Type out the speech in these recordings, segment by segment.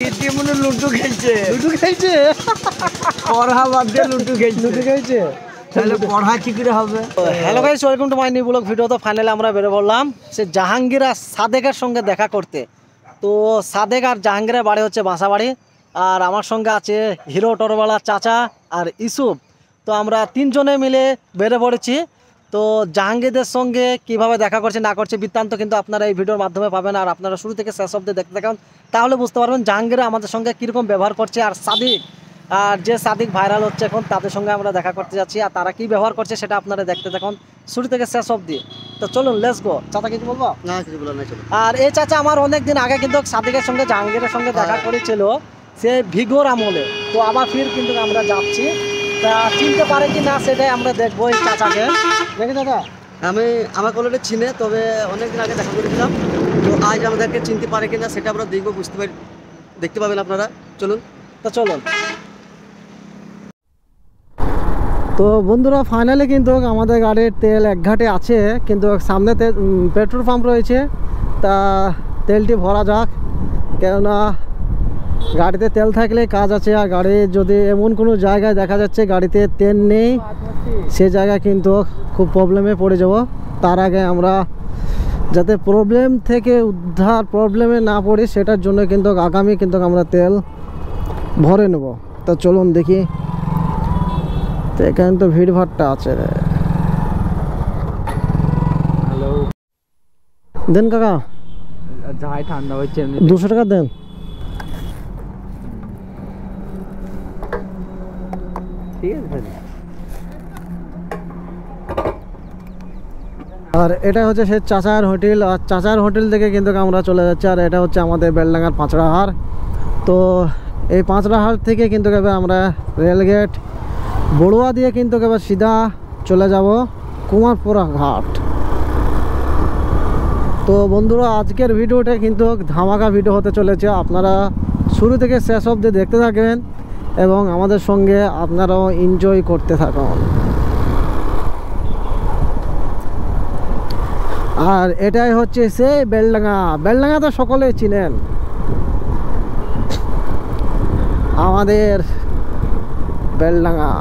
মনে লুডু খেলছে পড়া বাদ দিয়ে লুডু খেলছে তাহলে পড়া কি করে হবে? Hello guys, welcome to my new blog video. তো ফাইনালি আমরা বেরো বললাম সে জাহাঙ্গীর আর সাদেকের সঙ্গে দেখা করতে। তো সাদেক আর জাহাঙ্গীরের বাড়ি হচ্ছে বাসাবাড়ি, আর আমার সঙ্গে আছে হিরো টোরওয়ালা চাচা আর ইসুফ। তো আমরা তিনজনে মিলে বেরো পড়েছি। তো জাহাঙ্গীরদের সঙ্গে কিভাবে দেখা করছে না করছে বৃত্তান্ত কিন্তু আপনারা এই ভিডিওর মাধ্যমে পাবেন, আর আপনারা শুরু থেকে শেষ অবধি দেখতে থাকুন, তাহলে বুঝতে পারবেন জাহাঙ্গীর আমাদের সঙ্গে কীরকম ব্যবহার করছে। আর সাদিক, আর যে সাদিক ভাইরাল হচ্ছে এখন, তাদের সঙ্গে আমরা দেখা করতে যাচ্ছি, আর তারা কি ব্যবহার করছে সেটা আপনারা দেখতে থাকুন শুরু থেকে শেষ অবধি। তো চলুন, লেটস গো। চাচা কিছু বলবো? না, কিছু বলার নাই, চলো। আর এই চাচা আমার অনেক দিন আগে কিন্তু সাদিকের সঙ্গে জাহাঙ্গীরের সঙ্গে দেখা করেছিল, সে ভিগোর আমলে। তো আবার ফির কিন্তু আমরা যাচ্ছি, তা চিনতে পারে কি না সেটাই আমরা দেখবো এই চাচাকে। দেখি দাদা, আমি আমার কলেজে চিনে, তবে অনেকদিন আগে দেখা করেছিলাম। তো আজ আমাদেরকে চিনতে পারে কিনা সেটা আমরা দেখবো, দেখতে পাবেন আপনারা। চলুন। তো চলুন। তো বন্ধুরা, ফাইনালি কিন্তু আমাদের গাড়ির তেল এক ঘাটে আছে, কিন্তু সামনে পেট্রোল পাম্প রয়েছে। তা তেলটি ভরা যাক, কেননা গাড়িতে তেল থাকলে কাজ আছে। আর গাড়ি যদি এমন কোনো জায়গায় দেখা যাচ্ছে গাড়িতে তেল নেই, সে জায়গায় কিন্তু খুব প্রবলেমে পড়ে যাব। তার আগে আমরা যাতে প্রবলেমে না পড়ি সেটার জন্য কিন্তু আগামী কিন্তু আমরা তেল ভরে নেব। তা চলুন দেখি। তো এখানে তো ভিড়ভাড়টা আছে। হ্যালো, দেন কাকা, যাই ঠান্ডা হচ্ছে 200 টাকা দেন। ঠিক আছে। আর এটা হচ্ছে সে চাচার হোটেল, আর চাচার হোটেল থেকে কিন্তু আমরা চলে যাচ্ছি। আর এটা হচ্ছে আমাদের বেলডাঙ্গার পাঁচড়াহার। তো এই পাঁচড়াহার থেকে কিন্তু আমরা রেলগেট বড়ুয়া দিয়ে কিন্তু সিধা চলে যাব কুমারপুরা ঘাট। তো বন্ধুরা, আজকের ভিডিওটা কিন্তু ধামাকা ভিডিও হতে চলেছে, আপনারা শুরু থেকে শেষ অবধি দেখতে থাকবেন এবং আমাদের সঙ্গে আপনারাও এনজয় করতে থাকুন। আর এটাই হচ্ছে সেই বেলডাঙ্গা তো সকলেই চিনেন, আমাদের বেলডাঙ্গা।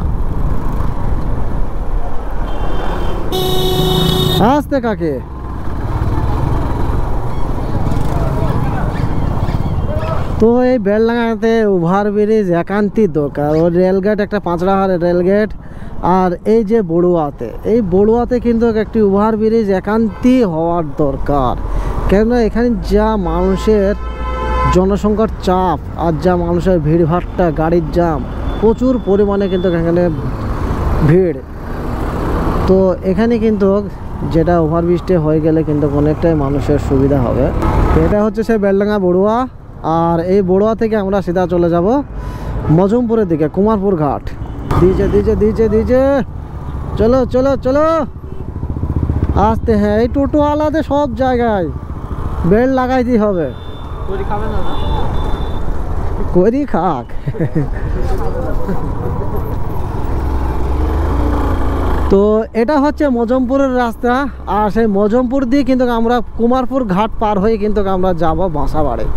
আসতে কাকে। তো এই বেলডাঙ্গাতে ওভারব্রিজ একান্তি দরকার। ও রেলগেট, একটা পাঁচড়াহার রেলগেট, আর এই যে বড়ুয়াতে কিন্তু একটি ওভারব্রিজ একান্তি হওয়ার দরকার। কেননা এখানে যা মানুষের জনসংখ্যার চাপ আর যা মানুষের ভিড়ভাট্টা, গাড়ির জাম, প্রচুর পরিমাণে কিন্তু এখানে ভিড়। তো এখানে কিন্তু যেটা ওভারব্রিজটা হয়ে গেলে কিন্তু অনেকটাই মানুষের সুবিধা হবে। এটা হচ্ছে সে বেলডাঙ্গা বড়ুয়া, আর এই বড়ুয়া থেকে আমরা সিধা চলে যাব মজমপুরের দিকে, কুমারপুর ঘাট। দিজে চলো চলো চলো, আসতে। হ্যাঁ, এই টোটো আলাদা সব জায়গায় বেল্ট লাগাইতেই হবে। করি খাক। তো এটা হচ্ছে মজমপুরের রাস্তা, আর সেই মজমপুর দিয়ে কিন্তু আমরা কুমারপুর ঘাট পার হয়ে কিন্তু আমরা যাব বাসাবাড়ি।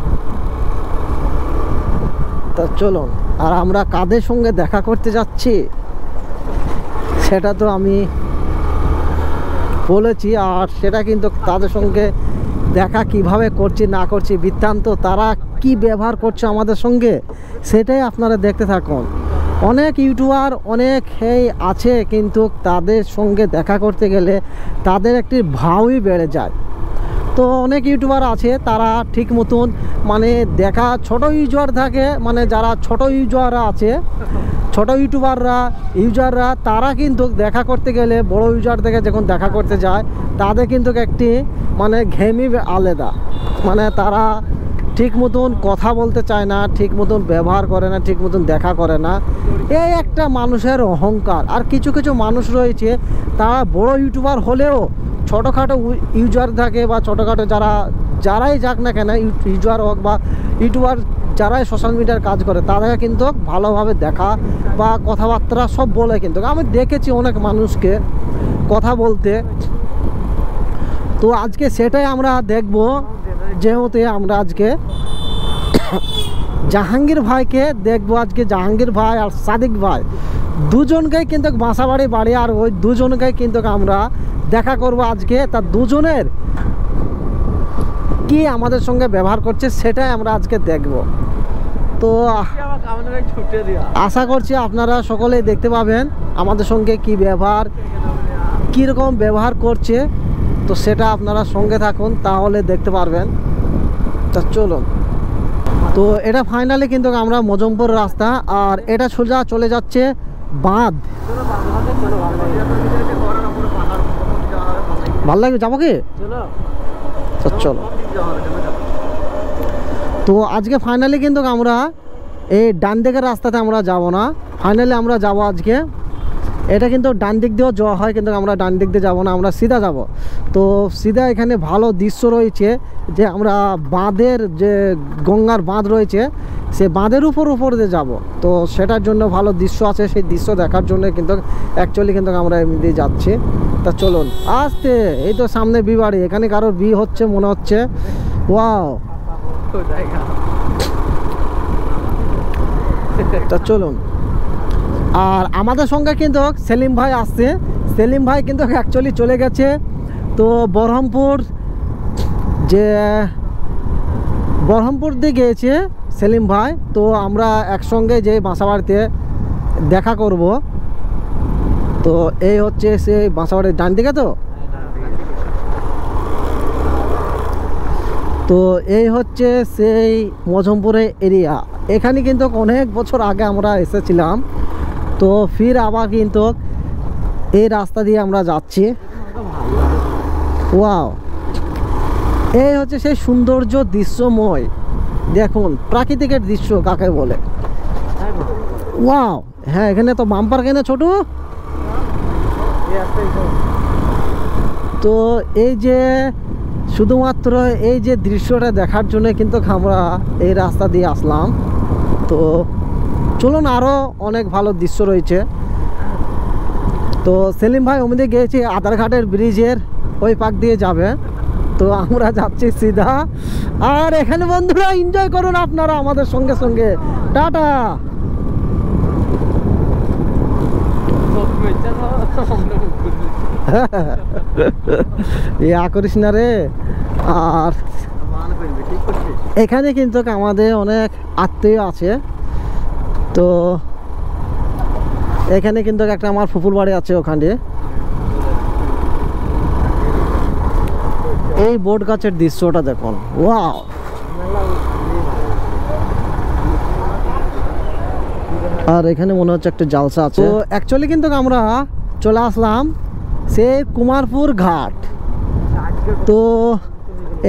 তা চলুন। আর আমরা কাদের সঙ্গে দেখা করতে যাচ্ছি সেটা তো আমি বলেছি, আর সেটা কিন্তু তাদের সঙ্গে দেখা কিভাবে করছি না করছি বৃত্তান্ত, তারা কি ব্যবহার করছে আমাদের সঙ্গে সেটাই আপনারা দেখতে থাকুন। অনেক ইউটিউবার আছে, কিন্তু তাদের সঙ্গে দেখা করতে গেলে তাদের একটি ভাবই বেড়ে যায়। তো অনেক ইউটিউবার আছে, তারা ঠিক মতন দেখা ছোট ইউজার থাকে, যারা ছোট ইউজাররা আছে, ছোট ইউজাররা তারা কিন্তু দেখা করতে গেলে বড় ইউজার থেকে যখন দেখা করতে যায় তাদের কিন্তু একটি ঘেমি আলাদা। তারা ঠিক মতন কথা বলতে চায় না, ঠিক মতন ব্যবহার করে না, ঠিক মতন দেখা করে না। এই একটা মানুষের অহংকার। আর কিছু কিছু মানুষ রয়েছে, তারা বড় ইউটিউবার হলেও ছোটোখাটো ইউজার থাকে, বা ছোটোখাটো যারাই যাক না কেন, ইউজার হোক বা ইউটিউবার যারাই সোশ্যাল মিডিয়ার কাজ করে, তারা কিন্তু ভালোভাবে দেখা বা কথাবার্তা সব বলে। কিন্তু আমি দেখেছি অনেক মানুষকে কথা বলতে। তো আজকে সেটাই আমরা দেখব, যেহেতু আমরা আজকে জাহাঙ্গীর ভাইকে দেখবো আজকে। জাহাঙ্গীর ভাই আর সাদিক ভাই দুজনকেই কিন্তু বাসাবাড়ি বাড়ি, আর ওই দুজনকেই কিন্তু আমরা দেখা করব আজকে। তার দুজনের কি আমাদের সঙ্গে ব্যবহার করছে সেটাই আমরা আজকে দেখব। তো আশা করছি আপনারা সকলেই দেখতে পাবেন আমাদের সঙ্গে কি ব্যবহার, কীরকম ব্যবহার করছে। তো সেটা আপনারা সঙ্গে থাকুন, তাহলে দেখতে পারবেন। তা চলুন। তো এটা ফাইনালি কিন্তু আমরা মজমপুর রাস্তা, আর এটা সোজা চলে যাচ্ছে বাঁধ। ভাল লাগবে, যাবো কি? চলো। তো আজকে ফাইনালি কিন্তু আমরা এই ডান দিকের রাস্তাতে আমরা যাব না, ফাইনালি আমরা যাব আজকে। এটা কিন্তু ডান দিক দিয়েও যাওয়া হয়, কিন্তু আমরা ডান দিক দিয়ে যাবো না, আমরা সিধা যাব। তো সিধা এখানে ভালো দৃশ্য রয়েছে, যে আমরা বাঁধের যে গঙ্গার বাঁধ রয়েছে সে বাঁধের উপর দিয়ে যাব। তো সেটার জন্য ভালো দৃশ্য আছে, সেই দৃশ্য দেখার জন্য কিন্তু অ্যাকচুয়ালি কিন্তু আমরা এমনি যাচ্ছি। তা চলুন আসতে। এই তো সামনে বিয়ে বাড়ি, এখানে কারোর বিয়ে হচ্ছে মনে হচ্ছে। ওয়াও, তা চলুন। আর আমাদের সঙ্গে কিন্তু সেলিম ভাই আসছে। সেলিম ভাই কিন্তু অ্যাকচুয়ালি চলে গেছে তো বহরমপুর, যে বহরমপুর দিয়ে গিয়েছে সেলিম ভাই। তো আমরা একসঙ্গে যে বাসাবাড়িতে দেখা করব। তো এই হচ্ছে সেই বাসাবাড়ির ডান দিকে। তো এই হচ্ছে সেই মজমপুরের এরিয়া। এখানে কিন্তু অনেক বছর আগে আমরা এসেছিলাম। তো ফির আবার কিন্তু এই রাস্তা দিয়ে আমরা যাচ্ছি। ওয়াও, এই হচ্ছে সেই সৌন্দর্য দৃশ্যময়। দেখুন প্রাকৃতিকের দৃশ্য কাকে বলে। ওয়াও, হ্যাঁ এখানে তো বাম্পার কেনে ছোট। তো এই যে শুধুমাত্র এই যে দৃশ্যটা দেখার জন্য কিন্তু আমরা এই রাস্তা দিয়ে আসলাম। তো চলুন, আরও অনেক ভালো দৃশ্য রয়েছে। তো সেলিম ভাই ওমনি গিয়েছি আধারঘাটের ব্রিজের ওই পাক দিয়ে যাবে। তো আমরা যাচ্ছি সিধা। আর এখানে বন্ধুরা এনজয় করুন আপনারা আমাদের সঙ্গে সঙ্গে। টাটা। ইয়া করিস না রে। আর এখানে কিন্তু আমাদের অনেক আত্মীয় আছে। তো এখানে কিন্তু একটা আমার ফুপুর বাড়ি আছে ওখানে। এই বট গাছের দৃশ্যটা দেখুন। ওয়াও, আর এখানে মনে হচ্ছে একটা জালসা আছে। তো অ্যাকচুয়ালি কিন্তু আমরা চলে আসলাম সে কুমারপুর ঘাট। তো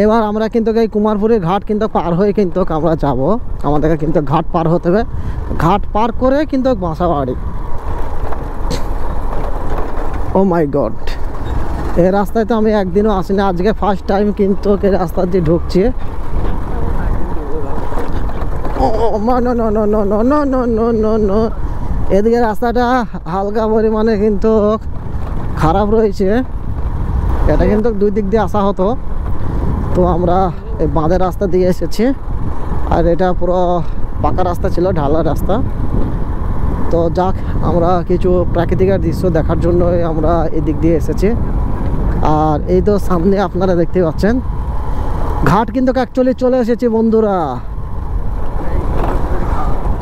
এবার আমরা কিন্তু এই কুমারপুরের ঘাট কিন্তু পার হয়ে কিন্তু আমরা যাব। আমাদেরকে কিন্তু ঘাট পার হতে হবে। ঘাট পার করে কিন্তু বাসাবাড়ি। ও মাই গড, এই রাস্তায় তো আমি একদিনও আসিনি, আজকে ফার্স্ট টাইম কিন্তু এই রাস্তা দিয়ে ঢুকছি। এদিকে রাস্তাটা হালকা পরিমাণে কিন্তু খারাপ রয়েছে। এটা কিন্তু দুই দিক দিয়ে আসা হতো। তো আমরা এই বাঁধের রাস্তা দিয়ে এসেছি, আর এটা পুরো পাকা রাস্তা ছিল, ঢালা রাস্তা। তো যাক, আমরা কিছু প্রাকৃতিক দৃশ্য দেখার জন্য আমরা এদিক দিয়ে এসেছি। আর এই তো সামনে আপনারা দেখতে পাচ্ছেন ঘাট কিন্তু অ্যাকচুয়ালি চলে এসেছি বন্ধুরা।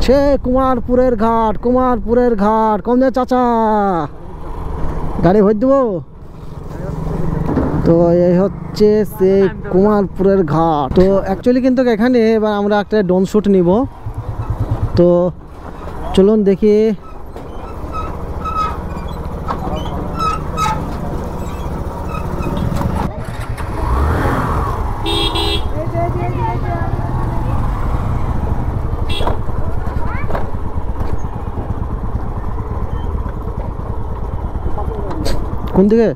সে কুমারপুরের ঘাট, কুমারপুরের ঘাট। কমে চাচা, গাড়ি ভর দেবো। তো এই হচ্ছে সেই কুমারপুরের ঘাট। তো অ্যাকচুয়ালি কিন্তু এখানে এবার আমরা একটা ড্রোন শ্যুট নিব। তো চলুন দেখি। কোন দিকে?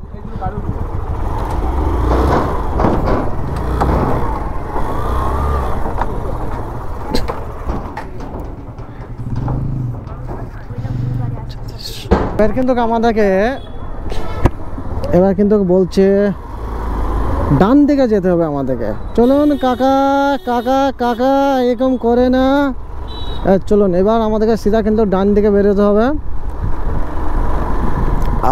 এবার কিন্তু আমাদেরকে বলছে ডান দিকে যেতে হবে আমাদেরকে। চলুন কাকা কাকা কাকা, এরকম করে না। চলুন এবার আমাদেরকে সিধা কিন্তু ডান দিকে বেরোতে হবে।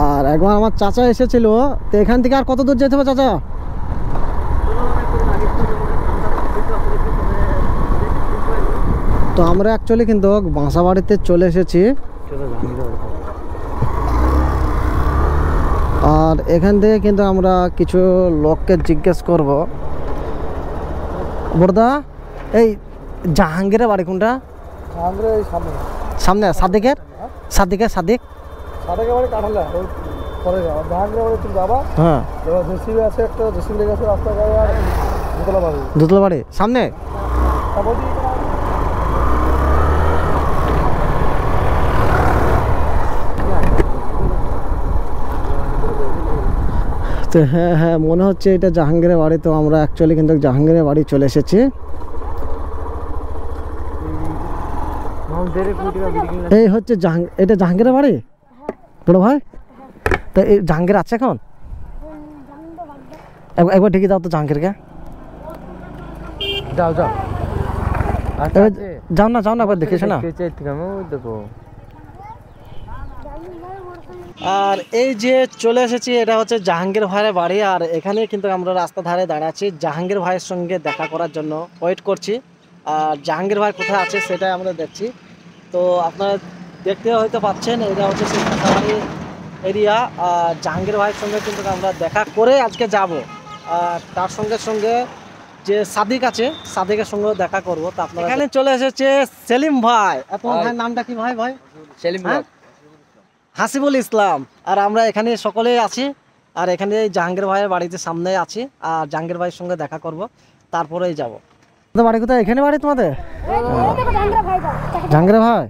আর একবার আমার চাচা এসেছিল, তো এখান থেকে আর কত দূর যেতে হবে চাচা? তো আমরা অ্যাকচুয়ালি কিন্তু বাসাবাড়িতে চলে এসেছি। আর এখান থেকে কিন্তু আমরা কিছু লোককে জিজ্ঞেস করব। বড়দা, এই জাহাঙ্গীরের বাড়ি কোনটা? সামনে সাদিকের সাদিক বাড়ি কাঠালে পরে যাওয়া, জাহাঙ্গীরের বাড়ি তুমি যাবা, হ্যাঁ জেসিবি আছে একটা, জেসিবি গেছে রাস্তা গায়ে, আর দোতলা বাড়ি, দোতলা বাড়ি সামনে। তারপর তো হ্যাঁ হ্যাঁ মনে হচ্ছে এটা জাহাঙ্গীরের বাড়ি। তো আমরা অ্যাকচুয়ালি কিন্তু জাহাঙ্গীরের বাড়ি চলে এসেছি। এই হচ্ছে এটা জাহাঙ্গীরের বাড়ি বড় ভাই। তো এই জাহাঙ্গীর আছে এখন? একবার ঢেকে দাও তো জাহাঙ্গীরকে। যাও যাও যাও না একবার দেখেছো না। দেখো আর এই যে চলে এসেছি, এটা হচ্ছে জাহাঙ্গীর ভাইয়ের বাড়ি। আর এখানে কিন্তু আমরা রাস্তা ধারে দাঁড়িয়ে আছি, জাহাঙ্গীর ভাইয়ের সঙ্গে দেখা করার জন্য ওয়েট করছি। আর জাহাঙ্গীর ভাই কোথায় আছে সেটাই আমরা দেখছি। তো আপনারা দেখতে হয়তো পাচ্ছেন, এটা হচ্ছে সেই কাঁচাবাড়ি এরিয়া। আর জাহাঙ্গীর ভাইয়ের সঙ্গে কিন্তু আমরা দেখা করে আজকে যাব। আর তার সঙ্গে যে সাদিক আছে, সাদিকের সঙ্গে দেখা করব। তো আপনারা এখানে চলে এসেছে সেলিম ভাই। আপনার ভাইয়ের নামটা কি ভাই? সেলিম হাসিবুল ইসলাম। আর আমরা এখানে সকলেই আছি। আর এখানে জাহাঙ্গীর ভাইয়ের বাড়িতে সামনে আছি। আর জাহাঙ্গীর ভাইয়ের সঙ্গে দেখা করব, তারপরেই যাব। তোমাদের বাড়ি কোথায়? এখানে বাড়ি তোমাদের? জাহাঙ্গীর ভাই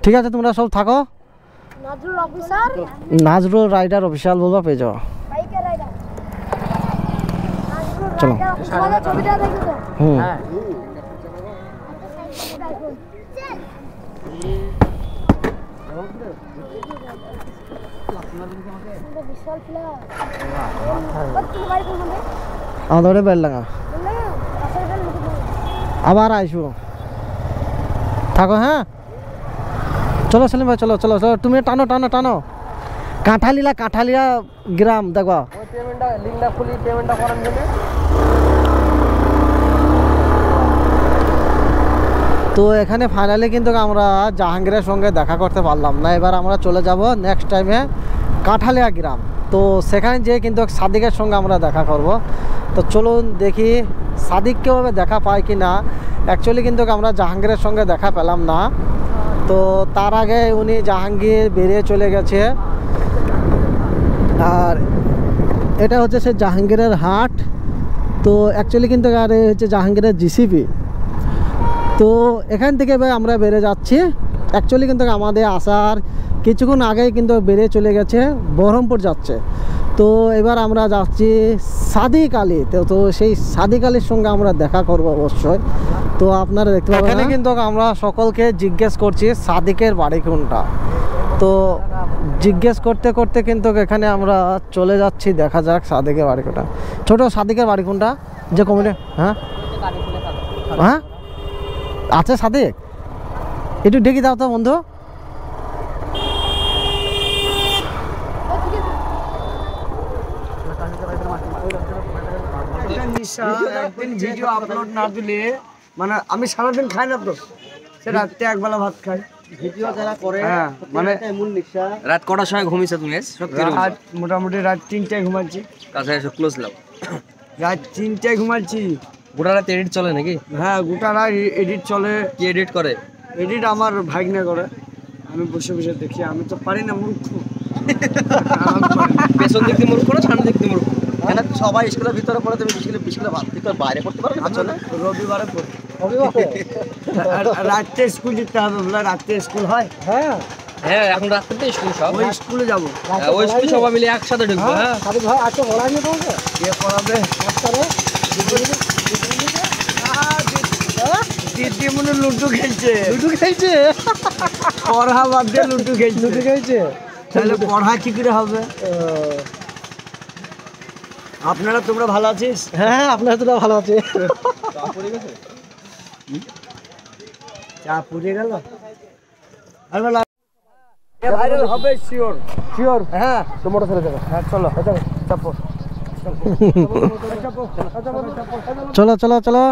ঠিক আছে, তোমরা সব থাকো। নাজরুল রাইডার অফিসিয়াল বলবা, পেয়ে যাও। চলো হুম আমাদের বেলডাঙ্গা। আবার আইসো, থাকো। হ্যাঁ চলো সেলিম ভাই, চলো চলো চলো, তুমি টানো টানো টানো। কাঁঠালিয়া গ্রাম দেখো। তো এখানে ফাইনালি কিন্তু আমরা জাহাঙ্গীরের সঙ্গে দেখা করতে পারলাম না। এবার আমরা চলে যাব নেক্সট টাইমে কাঁঠালিয়া গ্রাম। তো সেখানে যেয়ে কিন্তু সাদিকের সঙ্গে আমরা দেখা করব। তো চলুন দেখি সাদিককেও দেখা পাই কি না। অ্যাকচুয়ালি কিন্তু আমরা জাহাঙ্গীরের সঙ্গে দেখা পেলাম না। তো তার আগে উনি জাহাঙ্গীর বেরিয়ে চলে গেছে। আর এটা হচ্ছে সে জাহাঙ্গীরের হাট। তো অ্যাকচুয়ালি কিন্তু আর এই হচ্ছে জাহাঙ্গীরের জিসিপি। তো এখান থেকে আমরা বেড়ে যাচ্ছি। অ্যাকচুয়ালি কিন্তু আমাদের আসার কিছুক্ষণ আগেই কিন্তু বেরিয়ে চলে গেছে, বহরমপুর যাচ্ছে। তো এবার আমরা যাচ্ছি সাদিক আলী। তো সেই সাদিক আলীর সঙ্গে আমরা দেখা করব অবশ্যই। তো আপনারা দেখতে পাবেন এখানে কিন্তু আমরা সকলকে জিজ্ঞেস করছি সাদিকের বাড়ি কোনটা। তো জিজ্ঞেস করতে করতে কিন্তু এখানে আমরা চলে যাচ্ছি, দেখা যাক সাদিকের বাড়ি কোনটা। ছোট সাদিকের বাড়ি কোনটা যে কমিটি? হ্যাঁ হ্যাঁ আছে সাদিক, একটু ডেকে দাও তো বন্ধু। একদিন ভিডিও আপলোড না দিলে মানে আমি সারাদিন খাই না, তো সে রাত্রে একবেলা ভাত খাই। ভিডিও যারা করে মানে এমন নিশা। রাত কটার সময় ঘুমিয়েছে তুমি? মোটামুটি রাত 3টায় ঘুমাচ্ছি। কাছে এসে ক্লোজ লাও। রাত 3টায় ঘুমাচ্ছি। গোটা রাত এডিট চলে নাকি? হ্যাঁ গোটা রাত এডিট চলে। কি এডিট করে? এডিট আমার ভাগ্নে করে, আমি বসে বসে দেখি। আমি তো পারি না, মূর্খ। পেছন দিক দিয়ে মুরুখ করো, সামনে দিক দিয়ে মুরুখ? এখানে সবাই স্কুলের ভিতরে পড়ে, তুমি বিশ কিলো ভিতরে বাইরে করতে পারো না? রবিবারে পড়ি। রাত্রে স্কুল যেতে হবে, বলে রাত্রে স্কুল হয়। হ্যাঁ হ্যাঁ এখন রাত্রে তো স্কুল সব। ওই স্কুলে যাবো। ওই স্কুল সবাই মিলে একসাথে ঢুকবো। হ্যাঁ সাদিক ভাই আজকে পড়ায়নি তোমাকে? কে পড়াবে? দিদি মনে লুডু খেলছে। পড়া বাদ দিয়ে লুডু খেলছে। খেয়েছে তাহলে পড়া কি করে হবে? আপনারা তোমরা ভালো আছিস? হ্যাঁ আপনার তো ভালো আছে। চা পুড়ে গেল আর ভালো ভাইরাল হবে শিওর শিওর। হ্যাঁ তো মোটর চলে যাবে। হ্যাঁ চলো চাপো চলো চলো চলো।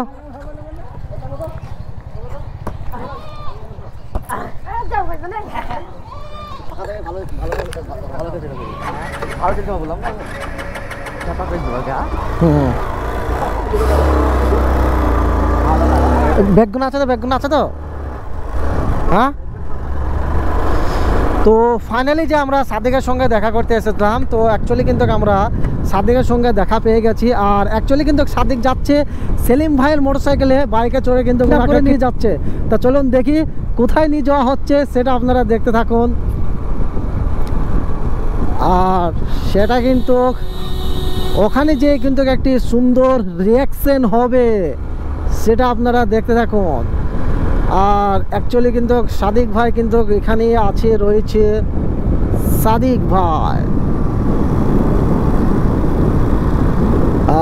ব্যাগগুলো আছে তো, ব্যাগগুলো আছে তো? হ্যাঁ। তো ফাইনালি যে আমরা সাদিকের সঙ্গে দেখা করতে এসেছিলাম, তো অ্যাকচুয়ালি কিন্তু আমরা সাদিকের সঙ্গে দেখা পেয়ে গেছি। আর অ্যাকচুয়ালি কিন্তু সাদিক যাচ্ছে সেলিম ভাইয়ের মোটরসাইকেলে, বাইকে চড়ে কিন্তু ওনাকে নিয়ে যাচ্ছে। তা চলুন দেখি কোথায় নিয়ে যাওয়া হচ্ছে, সেটা আপনারা দেখতে থাকুন। আর সেটা কিন্তু ওখানে যে কিন্তু একটি সুন্দর রিয়াকশন হবে, সেটা আপনারা দেখতে থাকুন। আর অ্যাকচুয়ালি কিন্তু সাদিক ভাই কিন্তু এখানে আছে, রয়েছে সাদিক ভাই।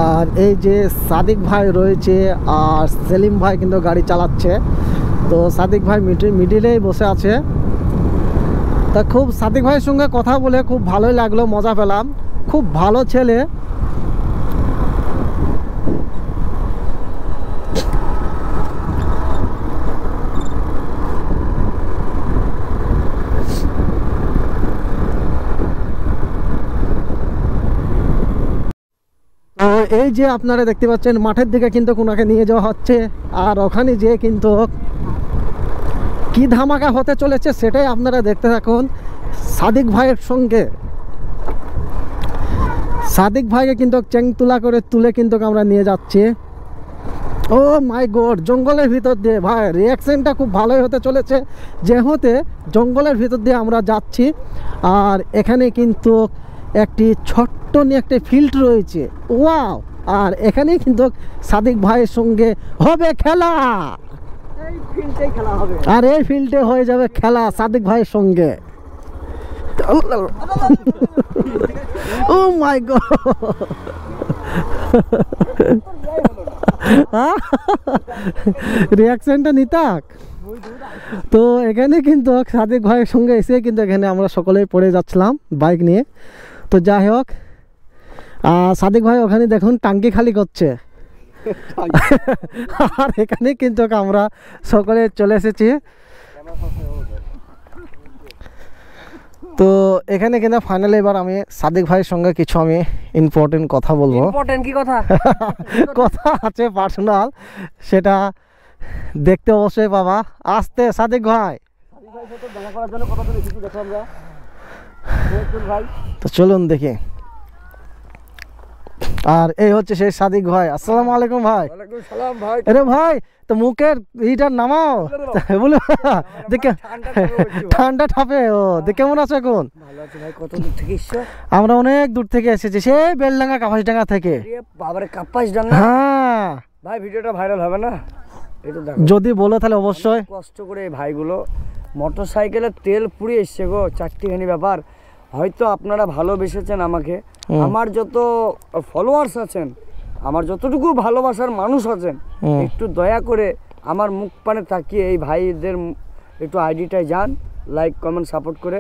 আর এই যে সাদিক ভাই রয়েছে, আর সেলিম ভাই কিন্তু গাড়ি চালাচ্ছে। তো সাদিক ভাই মিডিলেই বসে আছে। তা খুব সাদিক ভাইয়ের সঙ্গে কথা বলে খুব ভালোই লাগলো, মজা পেলাম, খুব ভালো ছেলে। তো এই যে আপনারা দেখতে পাচ্ছেন মাঠের দিকে কিন্তু ওনাকে নিয়ে যাওয়া হচ্ছে। আর ওখানে যে কিন্তু কি ধামাকা হতে চলেছে সেটাই আপনারা দেখতে থাকুন সাদিক ভাইয়ের সঙ্গে। সাদিক ভাইকে কিন্তু চেংতুলা করে তুলে কিন্তু আমরা নিয়ে যাচ্ছি। ও মাই গড, জঙ্গলের ভিতর দিয়ে ভাই রিয়াকশনটা খুব ভালোই হতে চলেছে, যেহেতু জঙ্গলের ভিতর দিয়ে আমরা যাচ্ছি। আর এখানে কিন্তু একটি ছোট্ট নিয়ে একটা ফিল্ড রয়েছে, ওয়াও। আর এখানে কিন্তু সাদিক ভাইয়ের সঙ্গে হবে খেলা, এই ফিল্ডেই খেলা হবে। আর এই ফিল্ডে হয়ে যাবে খেলা সাদিক ভাইয়ের সঙ্গে। ও মাই গড, রিয়াকশনটা নিতাক। তো এখানে কিন্তু সাদিক ভাইয়ের সঙ্গে এসে কিন্তু এখানে আমরা সকলেই পড়ে যাচ্ছিলাম বাইক নিয়ে। তো যাই হোক, সাদিক ভাই ওখানে দেখুন টাঙ্কি খালি করছে। আর এখানে কিন্তু আমরা সকলে চলে এসেছি। তো এখানে কিন্তু ফাইনালি এবার আমি সাদিক ভাইয়ের সঙ্গে কিছু আমি ইম্পর্টেন্ট কথা বলবো। ইম্পর্টেন্ট কি কথা? কথা আছে পার্সোনাল, সেটা দেখতে অবশ্যই পাবা। আসতে সাদিক ভাই, দেখা করার জন্য কত দূরে কিছু দেখো আমরা। ভাই তো চলুন দেখি। আর এই হচ্ছে সেই সাদিক ভাই। আসসালামু আলাইকুম ভাই। ওয়ালাইকুম সালাম ভাই। আরে ভাই, তো মুখের এইটার নামাও বলো, দেখে ঠান্ডা ঠাপে। ও দেখ কেমন আছো এখন? ভালো আছি ভাই। কত দূর থেকে এসছো? আমরা অনেক দূর থেকে এসেছি, সেই বেলডাঙ্গা কাপাসডাঙ্গা থেকে। বাবারে কাপাসডাঙ্গা। হ্যাঁ ভাই ভিডিওটা ভাইরাল হবে না? এটা দেখো, যদি বলো তাহলে অবশ্যই। কষ্ট করে এই ভাইগুলো মোটর সাইকেলে তেল পুড়িয়ে এসছে গো, চারটিখানি ব্যাপার। হয়তো আপনারা ভালোবেসেছেন আমাকে, আমার যত ফলোয়ার্স আছেন, আমার যতটুকু ভালোবাসার মানুষ আছেন, একটু দয়া করে আমার মুখ পানে তাকিয়ে এই ভাইদের একটু আইডিটায় যান, লাইক কমেন্ট সাপোর্ট করে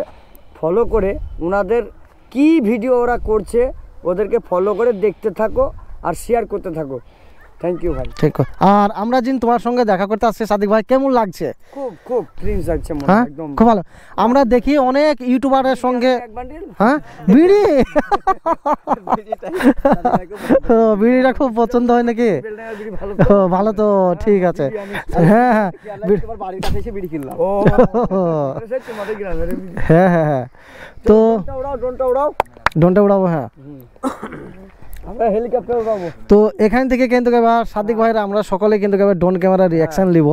ফলো করে ওনাদের কি ভিডিও ওরা করছে ওদেরকে ফলো করে দেখতে থাকো আর শেয়ার করতে থাকো। থ্যাংক ইউ ভাই। ঠিক। আর আমরা যিনি তোমার সঙ্গে দেখা করতে আসছি সাদিক ভাই, কেমন লাগছে? খুব খুব ক্রিঞ্জ লাগছে মনে, হ্যাঁ একদম খুব ভালো। আমরা দেখি অনেক ইউটিউবারের সঙ্গে। এক বান্ডিল হ্যাঁ বিড়ি, বিড়িটা খুব পছন্দ হয় নাকি? বেলডাঙ্গার বিড়ি ভালো ও ভালো তো, ঠিক আছে। হ্যাঁ হ্যাঁ বাড়ির কাছে এসে বিড়ি কিনলাম। ও সেই তোমাদের গ্রামের বিড়ি। হ্যাঁ হ্যাঁ হ্যাঁ। তো ড্রোনটা উড়াও। ডোনটা উড়াবো। হ্যাঁ, আমরা হেলিকপ্টার উড়াবো। তো এখান থেকে কিন্তু এবার সাদিক ভাইরা আমরা সকলে কিন্তু এবার ড্রোন ক্যামেরা রিয়াকশন নিব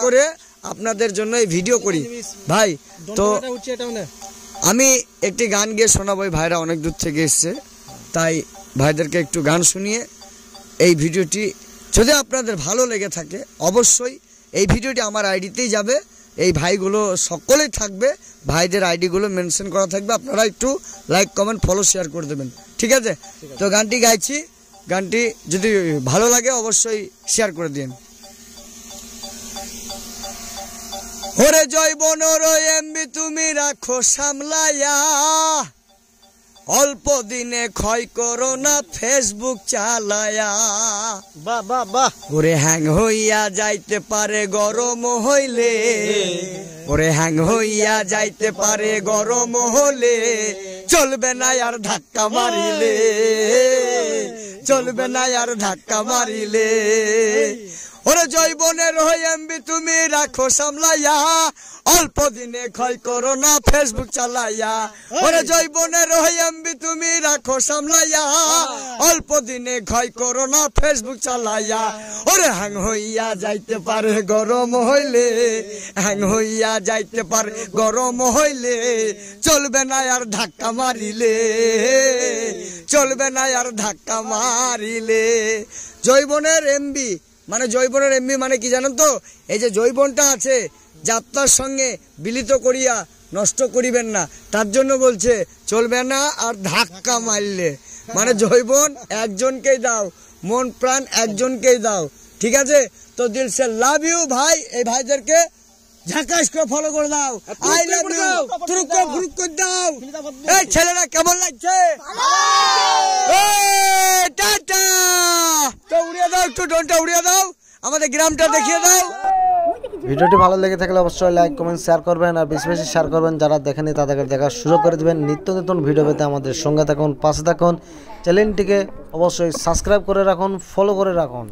করে আপনাদের জন্য এই ভিডিও করি ভাই। তো আমি একটি গান গিয়ে শোনাবো, ভাইরা অনেক দূর থেকে এসছে, তাই ভাইদেরকে একটু গান শুনিয়ে এই ভিডিওটি যদি আপনাদের ভালো লেগে থাকে অবশ্যই এই ভিডিওটি আমার আইডিতেই যাবে, এই ভাইগুলো সকলেই থাকবে, ভাইদের আইডিগুলো মেনশন করা থাকবে, আপনারা একটু লাইক কমেন্ট ফলো শেয়ার করে দেবেন, ঠিক আছে? তো গানটি গাইছি, গানটি যদি ভালো লাগে অবশ্যই শেয়ার করে দিন। ওরে জৈবনর এমবি তুমি রাখো সামলায়া, অল্প দিনে ক্ষয় করো না ফেসবুক চালায়া। বাহ বাহ বাহ। ওরে হ্যাং হইয়া যাইতে পারে গরম হইলে, ওরে হ্যাং হইয়া যাইতে পারে গরম হলে, চলবে না আর ধাক্কা মারিলে, চলবে না আর ধাক্কা মারিলে। ওরে জৈবনের এমবি তুমি রাখো সামলাইয়া, অল্প দিনে ক্ষয় করো না ফেসবুক চালাইয়া। ওরে জৈবনের এমবি তুমি রাখো সামলাইয়া, অল্প দিনে ক্ষয় করো না ফেসবুক চালাইয়া। ওরে হ্যাং হইয়া যাইতে পারে গরম হইলে, হ্যাং হইয়া যাইতে পারে গরম হইলে, চলবে না আর ধাক্কা মারিলে, চলবে না আর ধাক্কা মারিলে। জৈবনের এমবি মানে জৈবনের এমবি মানে কি জানেন তো? এই যে জৈবনটা আছে যাত্রার সঙ্গে বিলিত করিয়া নষ্ট করিবেন না, তার জন্য বলছে চলবে না আর ধাক্কা মারলে। মানে জৈবন একজনকেই দাও, মন প্রাণ একজনকেই দাও, ঠিক আছে? তো দিল সে লাভ ইউ ভাই, এই ভাইদেরকে ঝাকাস করে ফলো করে দাও, আই লাভ ইউ, তুরুক করে ফুরুক করে দাও। এই ছেলেরা কেমন লাগছে? টাটা, তো উড়িয়ে দাও, একটু ডোনটা উড়িয়ে দাও, আমাদের গ্রামটা দেখিয়ে দাও। ভিডিওটি ভালো লেগে থাকলে অবশ্যই লাইক কমেন্ট শেয়ার করবেন, আর বেশি বেশি শেয়ার করবেন, যারা দেখেনি তাদেরকে দেখার সুযোগ করে দেবেন। নিত্য নতুন ভিডিও পেতে আমাদের সঙ্গে থাকুন, পাশে থাকুন, চ্যানেলটিকে অবশ্যই সাবস্ক্রাইব করে রাখুন, ফলো করে রাখুন।